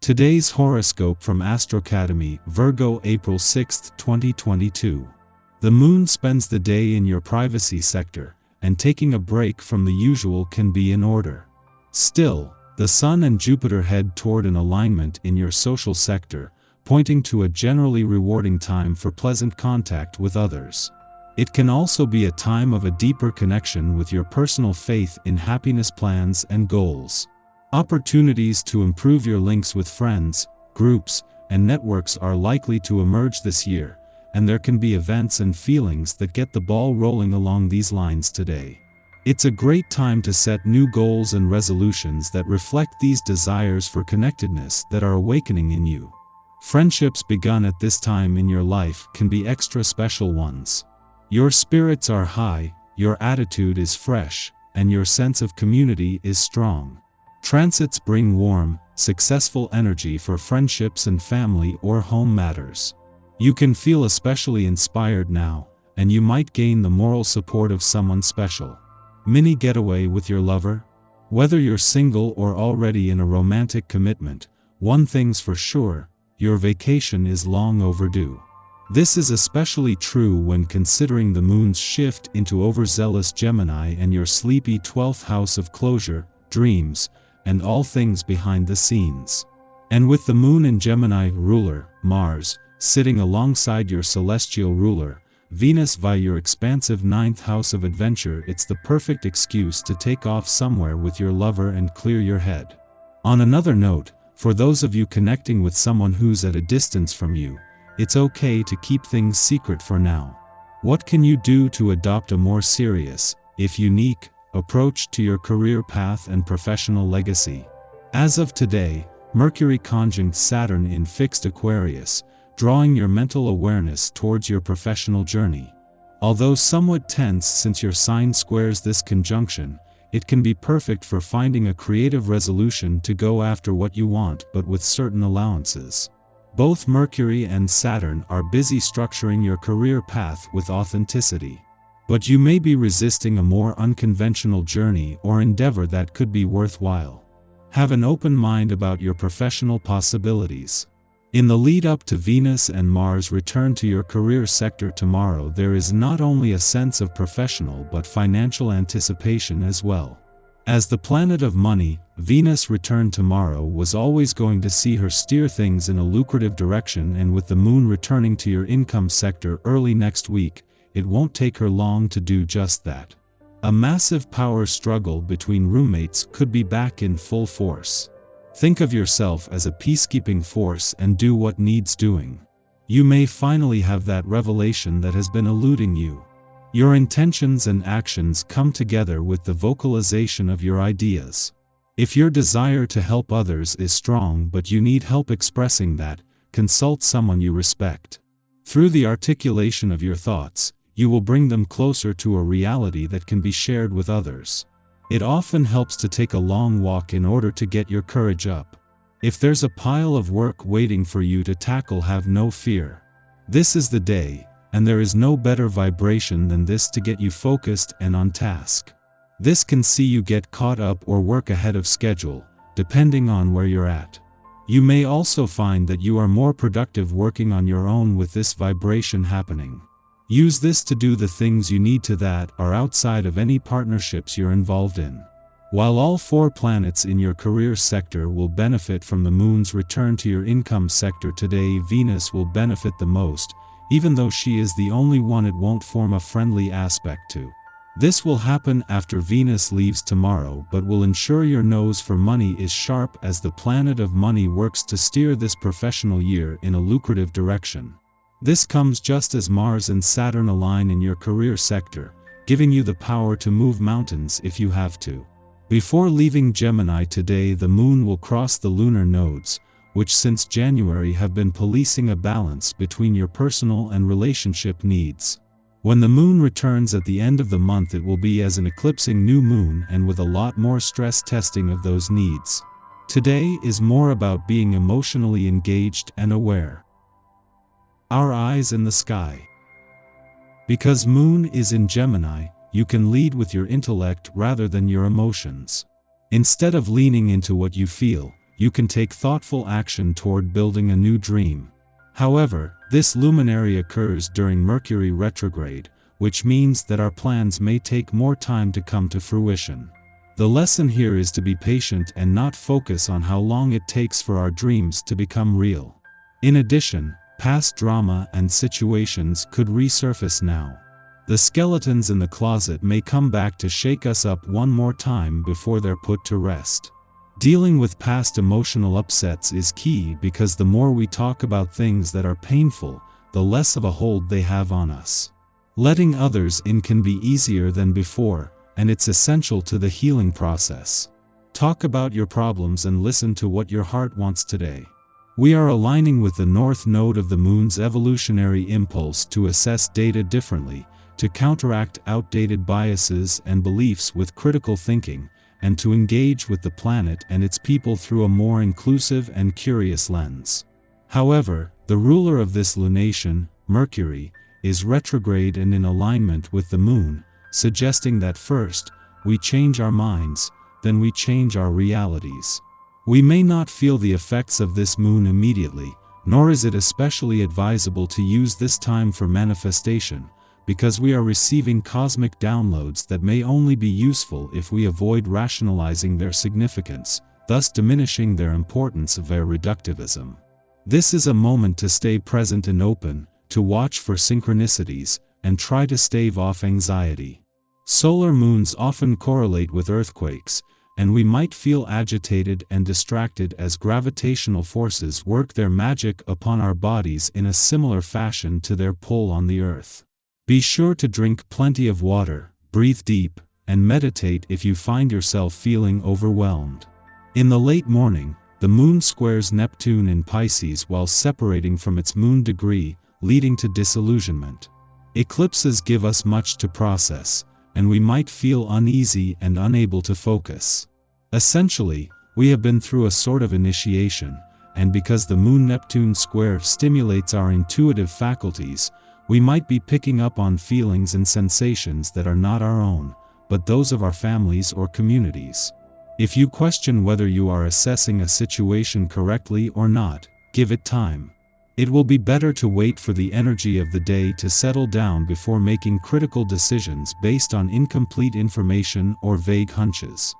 Today's horoscope from Astrocademy, Virgo April 6, 2022. The moon spends the day in your privacy sector, and taking a break from the usual can be in order. Still, the Sun and Jupiter head toward an alignment in your social sector, pointing to a generally rewarding time for pleasant contact with others. It can also be a time of a deeper connection with your personal faith in happiness plans and goals. Opportunities to improve your links with friends, groups, and networks are likely to emerge this year, and there can be events and feelings that get the ball rolling along these lines today. It's a great time to set new goals and resolutions that reflect these desires for connectedness that are awakening in you. Friendships begun at this time in your life can be extra special ones. Your spirits are high, your attitude is fresh, and your sense of community is strong. Transits bring warm, successful energy for friendships and family or home matters. You can feel especially inspired now, and you might gain the moral support of someone special. Mini getaway with your lover? Whether you're single or already in a romantic commitment, one thing's for sure, your vacation is long overdue. This is especially true when considering the moon's shift into overzealous Gemini and your sleepy 12th house of closure, dreams, and all things behind the scenes. And with the moon and Gemini ruler, Mars, sitting alongside your celestial ruler, Venus via your expansive 9th house of adventure, it's the perfect excuse to take off somewhere with your lover and clear your head. On another note, for those of you connecting with someone who's at a distance from you, it's okay to keep things secret for now. What can you do to adopt a more serious, if unique, approach to your career path and professional legacy? As of today, Mercury conjunct Saturn in fixed Aquarius, drawing your mental awareness towards your professional journey. Although somewhat tense since your sign squares this conjunction, it can be perfect for finding a creative resolution to go after what you want, but with certain allowances. Both Mercury and Saturn are busy structuring your career path with authenticity. But you may be resisting a more unconventional journey or endeavor that could be worthwhile. Have an open mind about your professional possibilities. In the lead up to Venus and Mars' return to your career sector tomorrow, there is not only a sense of professional but financial anticipation as well. As the planet of money, Venus' return tomorrow was always going to see her steer things in a lucrative direction, and with the moon returning to your income sector early next week, it won't take her long to do just that. A massive power struggle between roommates could be back in full force. Think of yourself as a peacekeeping force and do what needs doing. You may finally have that revelation that has been eluding you. Your intentions and actions come together with the vocalization of your ideas. If your desire to help others is strong but you need help expressing that, consult someone you respect. Through the articulation of your thoughts, you will bring them closer to a reality that can be shared with others. It often helps to take a long walk in order to get your courage up. If there's a pile of work waiting for you to tackle, have no fear. This is the day, and there is no better vibration than this to get you focused and on task. This can see you get caught up or work ahead of schedule, depending on where you're at. You may also find that you are more productive working on your own with this vibration happening. Use this to do the things you need to that are outside of any partnerships you're involved in. While all 4 planets in your career sector will benefit from the moon's return to your income sector today, Venus will benefit the most, even though she is the only one it won't form a friendly aspect to. This will happen after Venus leaves tomorrow, but will ensure your nose for money is sharp as the planet of money works to steer this professional year in a lucrative direction. This comes just as Mars and Saturn align in your career sector, giving you the power to move mountains if you have to. Before leaving Gemini today, the moon will cross the lunar nodes, which since January have been policing a balance between your personal and relationship needs. When the moon returns at the end of the month, it will be as an eclipsing new moon and with a lot more stress testing of those needs. Today is more about being emotionally engaged and aware. Our eyes in the sky. Because moon is in Gemini, you can lead with your intellect rather than your emotions. Instead of leaning into what you feel, you can take thoughtful action toward building a new dream. However, this luminary occurs during Mercury retrograde, which means that our plans may take more time to come to fruition. The lesson here is to be patient and not focus on how long it takes for our dreams to become real. In addition, past drama and situations could resurface now. The skeletons in the closet may come back to shake us up one more time before they're put to rest. Dealing with past emotional upsets is key because the more we talk about things that are painful, the less of a hold they have on us. Letting others in can be easier than before, and it's essential to the healing process. Talk about your problems and listen to what your heart wants today. We are aligning with the north node of the moon's evolutionary impulse to assess data differently, to counteract outdated biases and beliefs with critical thinking, and to engage with the planet and its people through a more inclusive and curious lens. However, the ruler of this lunation, Mercury, is retrograde and in alignment with the moon, suggesting that first, we change our minds, then we change our realities. We may not feel the effects of this moon immediately, nor is it especially advisable to use this time for manifestation, because we are receiving cosmic downloads that may only be useful if we avoid rationalizing their significance, thus diminishing their importance via reductivism. This is a moment to stay present and open, to watch for synchronicities, and try to stave off anxiety. Solar moons often correlate with earthquakes, and we might feel agitated and distracted as gravitational forces work their magic upon our bodies in a similar fashion to their pull on the earth. Be sure to drink plenty of water, breathe deep, and meditate if you find yourself feeling overwhelmed. In the late morning, the moon squares Neptune in Pisces while separating from its moon degree, leading to disillusionment. Eclipses give us much to process, and we might feel uneasy and unable to focus. Essentially, we have been through a sort of initiation, and because the Moon-Neptune square stimulates our intuitive faculties, we might be picking up on feelings and sensations that are not our own, but those of our families or communities. If you question whether you are assessing a situation correctly or not, give it time. It will be better to wait for the energy of the day to settle down before making critical decisions based on incomplete information or vague hunches.